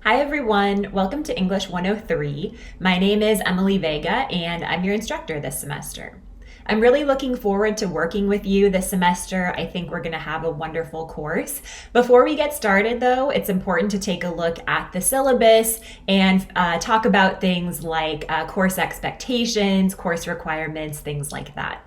Hi everyone, welcome to English 103. My name is Emily Vega and I'm your instructor this semester. I'm really looking forward to working with you this semester. I think we're going to have a wonderful course. Before we get started though, it's important to take a look at the syllabus and talk about things like course expectations, course requirements, things like that.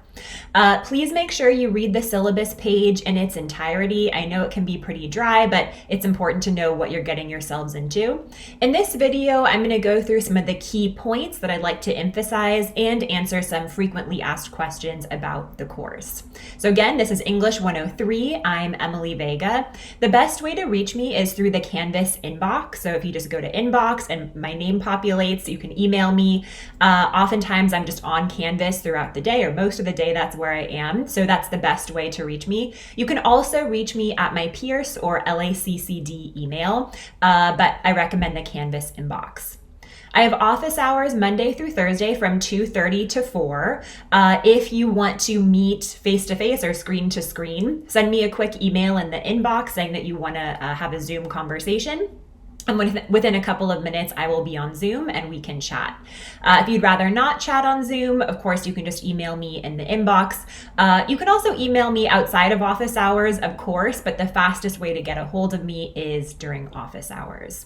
Please make sure you read the syllabus page in its entirety. I know it can be pretty dry, but it's important to know what you're getting yourselves into. In this video, I'm going to go through some of the key points that I'd like to emphasize and answer some frequently asked questions about the course. So again, this is English 103. I'm Emily Vega. The best way to reach me is through the Canvas inbox. So if you just go to inbox and my name populates, you can email me. Oftentimes I'm just on Canvas throughout the day, or most of the day that's where I am. So that's the best way to reach me. You can also reach me at my Pierce or LACCD email, but I recommend the Canvas inbox. I have office hours Monday through Thursday from 2:30 to 4. If you want to meet face-to-face or screen-to-screen, send me a quick email in the inbox saying that you want to have a Zoom conversation. And within a couple of minutes, I will be on Zoom and we can chat. If you'd rather not chat on Zoom, of course, you can just email me in the inbox. You can also email me outside of office hours, of course, but the fastest way to get a hold of me is during office hours.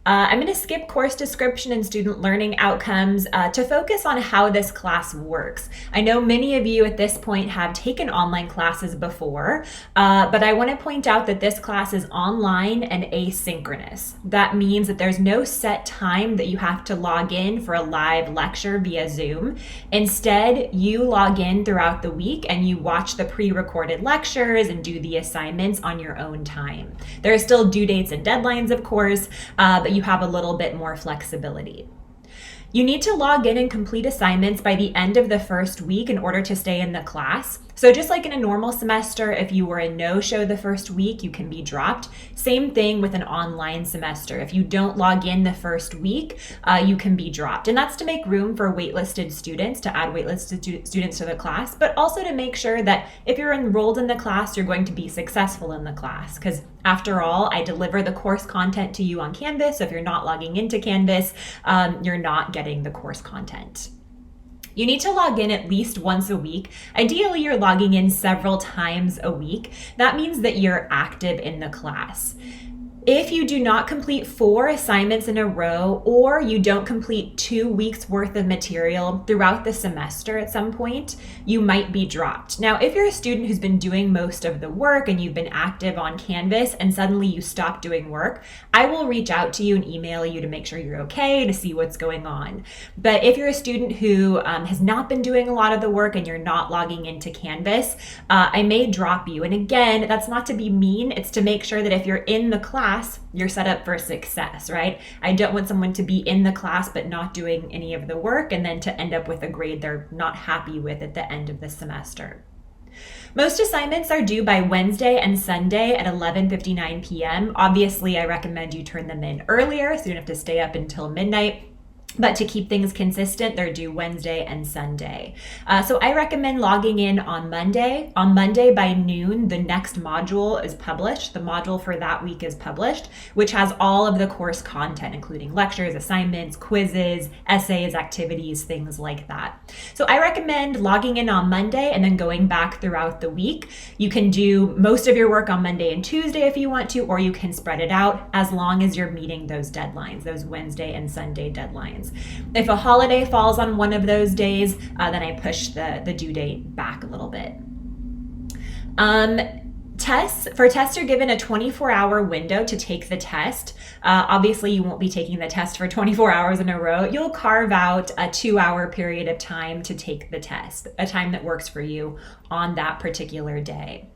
I'm going to skip course description and student learning outcomes to focus on how this class works. I know many of you at this point have taken online classes before, but I want to point out that this class is online and asynchronous. That means that there's no set time that you have to log in for a live lecture via Zoom. Instead, you log in throughout the week and you watch the pre-recorded lectures and do the assignments on your own time. There are still due dates and deadlines, of course, but you have a little bit more flexibility. You need to log in and complete assignments by the end of the first week in order to stay in the class. So just like in a normal semester, if you were a no-show the first week, you can be dropped. Same thing with an online semester. If you don't log in the first week, you can be dropped. And that's to make room for waitlisted students, to add waitlisted students to the class, but also to make sure that if you're enrolled in the class, you're going to be successful in the class. Because after all, I deliver the course content to you on Canvas. So if you're not logging into Canvas, you're not getting the course content. You need to log in at least once a week. Ideally, you're logging in several times a week. That means that you're active in the class. If you do not complete 4 assignments in a row, or you don't complete 2 weeks worth of material throughout the semester at some point, you might be dropped. Now, if you're a student who's been doing most of the work and you've been active on Canvas and suddenly you stop doing work, I will reach out to you and email you to make sure you're okay, to see what's going on. But if you're a student who has not been doing a lot of the work and you're not logging into Canvas, I may drop you. And again, that's not to be mean, it's to make sure that if you're in the class, you're set up for success, right? I don't want someone to be in the class but not doing any of the work and then to end up with a grade they're not happy with at the end of the semester. Most assignments are due by Wednesday and Sunday at 11:59 p.m. Obviously, I recommend you turn them in earlier so you don't have to stay up until midnight. But to keep things consistent, they're due Wednesday and Sunday. So I recommend logging in on Monday. On Monday by noon, the next module is published. The module for that week is published, which has all of the course content, including lectures, assignments, quizzes, essays, activities, things like that. So I recommend logging in on Monday and then going back throughout the week. You can do most of your work on Monday and Tuesday if you want to, or you can spread it out as long as you're meeting those deadlines, those Wednesday and Sunday deadlines. If a holiday falls on one of those days, then I push the due date back a little bit. Tests, you're given a 24-hour window to take the test. Obviously, you won't be taking the test for 24 hours in a row. You'll carve out a 2-hour period of time to take the test, a time that works for you on that particular day.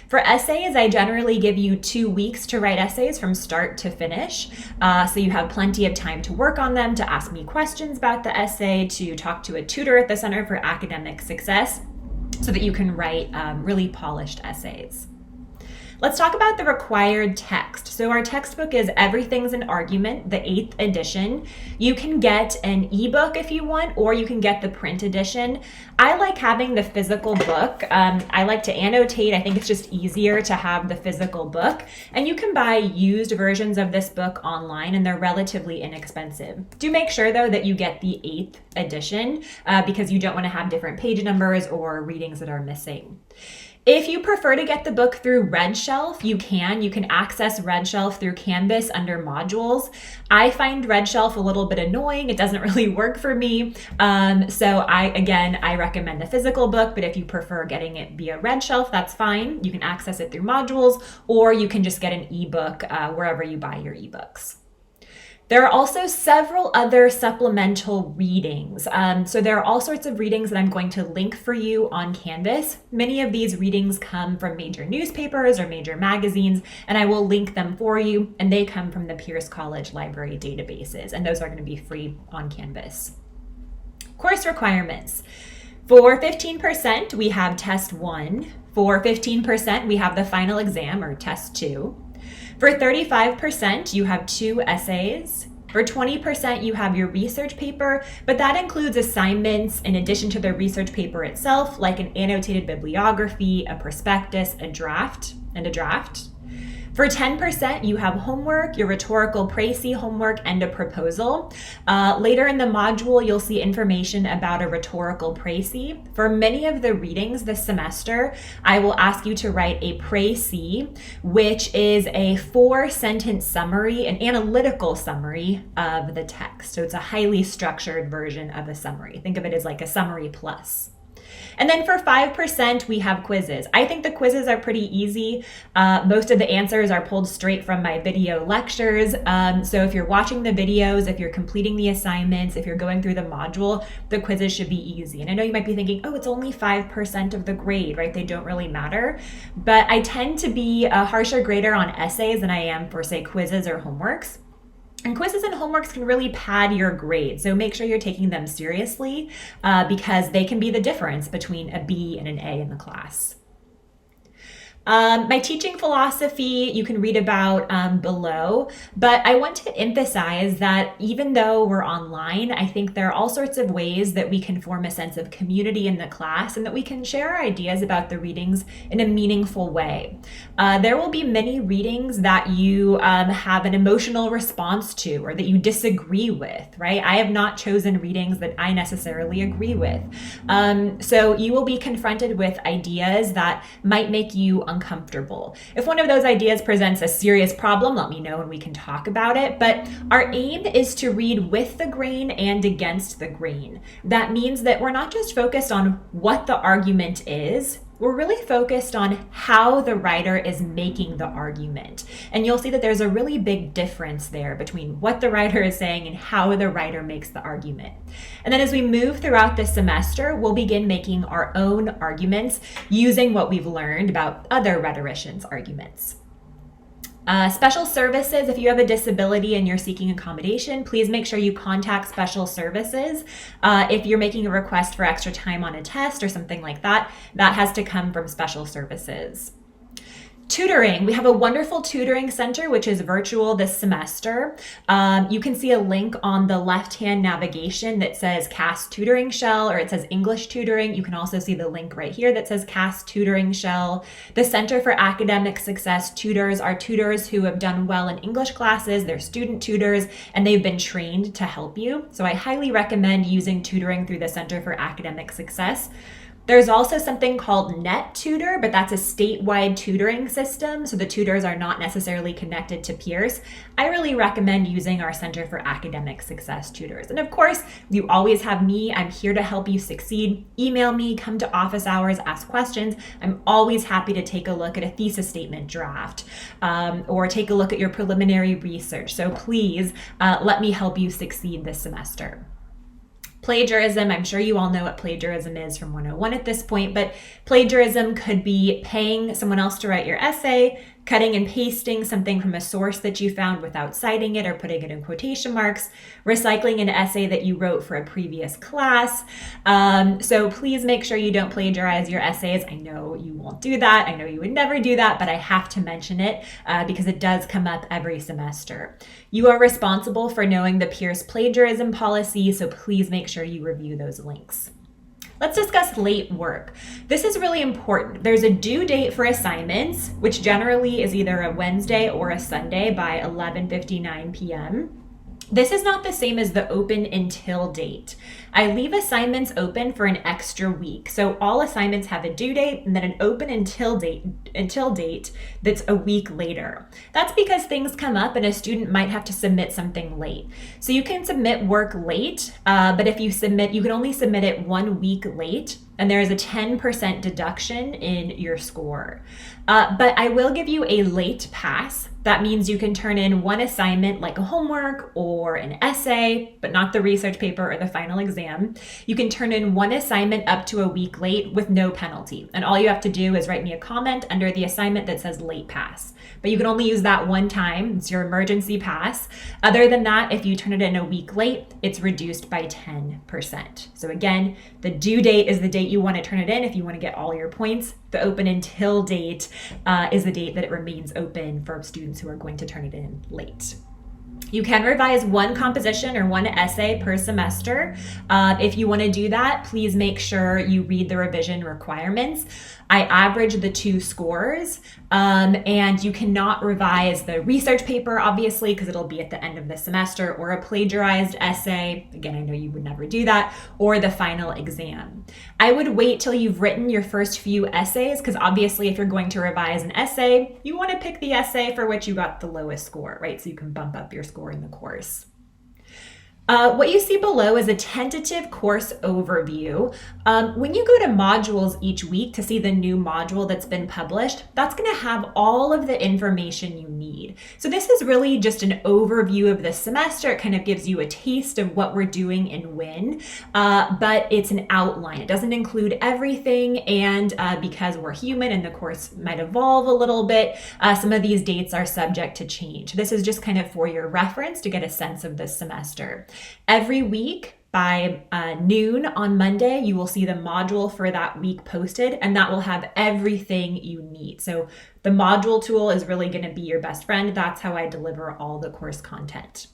For essays, I generally give you 2 weeks to write essays from start to finish. So you have plenty of time to work on them, to ask me questions about the essay, to talk to a tutor at the Center for Academic Success so that you can write really polished essays. Let's talk about the required text. So our textbook is Everything's an Argument, the 8th edition. You can get an ebook if you want, or you can get the print edition. I like having the physical book. I like to annotate. I think it's just easier to have the physical book. And you can buy used versions of this book online, and they're relatively inexpensive. Do make sure, though, that you get the 8th edition because you don't want to have different page numbers or readings that are missing. If you prefer to get the book through RedShelf, you can. You can access RedShelf through Canvas under modules. I find RedShelf a little bit annoying. It doesn't really work for me. So I recommend the physical book, but if you prefer getting it via RedShelf, that's fine. You can access it through modules, or you can just get an ebook wherever you buy your ebooks. There are also several other supplemental readings. So there are all sorts of readings that I'm going to link for you on Canvas. Many of these readings come from major newspapers or major magazines, and I will link them for you, and they come from the Pierce College Library databases, and those are going to be free on Canvas. Course requirements. For 15%, we have Test 1. For 15%, we have the final exam, or Test 2. For 35%, you have 2 essays. For 20%, you have your research paper, but that includes assignments in addition to the research paper itself, like an annotated bibliography, a prospectus, a draft. For 10%, you have homework, your rhetorical précis homework, and a proposal. Later in the module, you'll see information about a rhetorical précis. For many of the readings this semester, I will ask you to write a précis, which is a 4-sentence summary, an analytical summary of the text. So it's a highly structured version of a summary. Think of it as like a summary plus. And then for 5%, we have quizzes. I think the quizzes are pretty easy. Most of the answers are pulled straight from my video lectures. So if you're watching the videos, if you're completing the assignments, if you're going through the module, the quizzes should be easy. And I know you might be thinking, oh, it's only 5% of the grade, right? They don't really matter. But I tend to be a harsher grader on essays than I am for, say, quizzes or homeworks. And quizzes and homeworks can really pad your grade, so make sure you're taking them seriously because they can be the difference between a B and an A in the class. My teaching philosophy you can read about below, but I want to emphasize that even though we're online, I think there are all sorts of ways that we can form a sense of community in the class and that we can share our ideas about the readings in a meaningful way. There will be many readings that you have an emotional response to or that you disagree with, right? I have not chosen readings that I necessarily agree with. So you will be confronted with ideas that might make you uncomfortable. If one of those ideas presents a serious problem, let me know and we can talk about it. But our aim is to read with the grain and against the grain. That means that we're not just focused on what the argument is, we're really focused on how the writer is making the argument. And you'll see that there's a really big difference there between what the writer is saying and how the writer makes the argument. And then as we move throughout this semester, we'll begin making our own arguments using what we've learned about other rhetoricians' arguments. Special services, if you have a disability and you're seeking accommodation, please make sure you contact special services. If you're making a request for extra time on a test or something like that, that has to come from special services. Tutoring. We have a wonderful tutoring center, which is virtual this semester. You can see a link on the left-hand navigation that says CAS Tutoring Shell, or it says English Tutoring. You can also see the link right here that says CAS Tutoring Shell. The Center for Academic Success tutors are tutors who have done well in English classes. They're student tutors, and they've been trained to help you. So I highly recommend using tutoring through the Center for Academic Success. There's also something called NetTutor, but that's a statewide tutoring system, so the tutors are not necessarily connected to Pierce. I really recommend using our Center for Academic Success tutors. And of course, you always have me. I'm here to help you succeed. Email me, come to office hours, ask questions. I'm always happy to take a look at a thesis statement draft or take a look at your preliminary research. So please let me help you succeed this semester. Plagiarism, I'm sure you all know what plagiarism is from 101 at this point, but plagiarism could be paying someone else to write your essay, cutting and pasting something from a source that you found without citing it or putting it in quotation marks, recycling an essay that you wrote for a previous class. So please make sure you don't plagiarize your essays. I know you won't do that. I know you would never do that, but I have to mention it because it does come up every semester. You are responsible for knowing the Pierce plagiarism policy, so please make sure you review those links. Let's discuss late work. This is really important. There's a due date for assignments, which generally is either a Wednesday or a Sunday by 11:59 p.m. This is not the same as the open until date. I leave assignments open for an extra week. So all assignments have a due date and then an open until date that's a week later. That's because things come up and a student might have to submit something late. So you can submit work late, but if you can only submit it 1 week late, and there is a 10% deduction in your score. But I will give you a late pass. That means you can turn in one assignment like a homework or an essay, but not the research paper or the final exam. You can turn in one assignment up to a week late with no penalty. And all you have to do is write me a comment under the assignment that says late pass. But you can only use that one time. It's your emergency pass. Other than that, if you turn it in a week late, it's reduced by 10%. So again, the due date is the date you want to turn it in if you want to get all your points. The open until date is the date that it remains open for students who are going to turn it in late. You can revise one composition or one essay per semester. If you want to do that, please make sure you read the revision requirements. I average the two scores, and you cannot revise the research paper, obviously, because it'll be at the end of the semester, or a plagiarized essay. Again, I know you would never do that, or the final exam. I would wait till you've written your first few essays, because obviously if you're going to revise an essay, you want to pick the essay for which you got the lowest score, right? So you can bump up your score in the course. What you see below is a tentative course overview. When you go to modules each week to see the new module that's been published, that's going to have all of the information you need. So this is really just an overview of the semester. It kind of gives you a taste of what we're doing and when, but it's an outline. It doesn't include everything, and because we're human and the course might evolve a little bit, some of these dates are subject to change. This is just kind of for your reference to get a sense of this semester. Every week by noon on Monday, you will see the module for that week posted, and that will have everything you need. So the module tool is really going to be your best friend. That's how I deliver all the course content.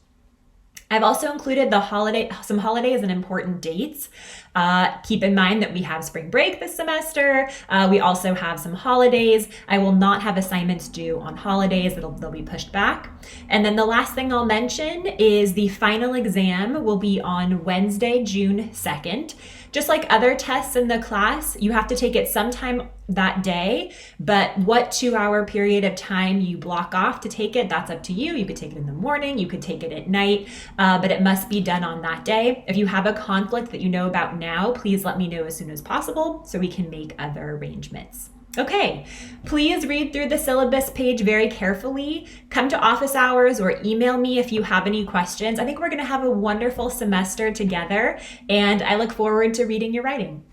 I've also included some holidays and important dates. Keep in mind that we have spring break this semester. We also have some holidays. I will not have assignments due on holidays. They'll be pushed back. And then the last thing I'll mention is the final exam will be on Wednesday, June 2nd. Just like other tests in the class, you have to take it sometime that day, but what 2-hour period of time you block off to take it, that's up to you. You could take it in the morning, you could take it at night, but it must be done on that day. If you have a conflict that you know about now, please let me know as soon as possible so we can make other arrangements. Okay, please read through the syllabus page very carefully. Come to office hours or email me if you have any questions. I think we're going to have a wonderful semester together, and I look forward to reading your writing.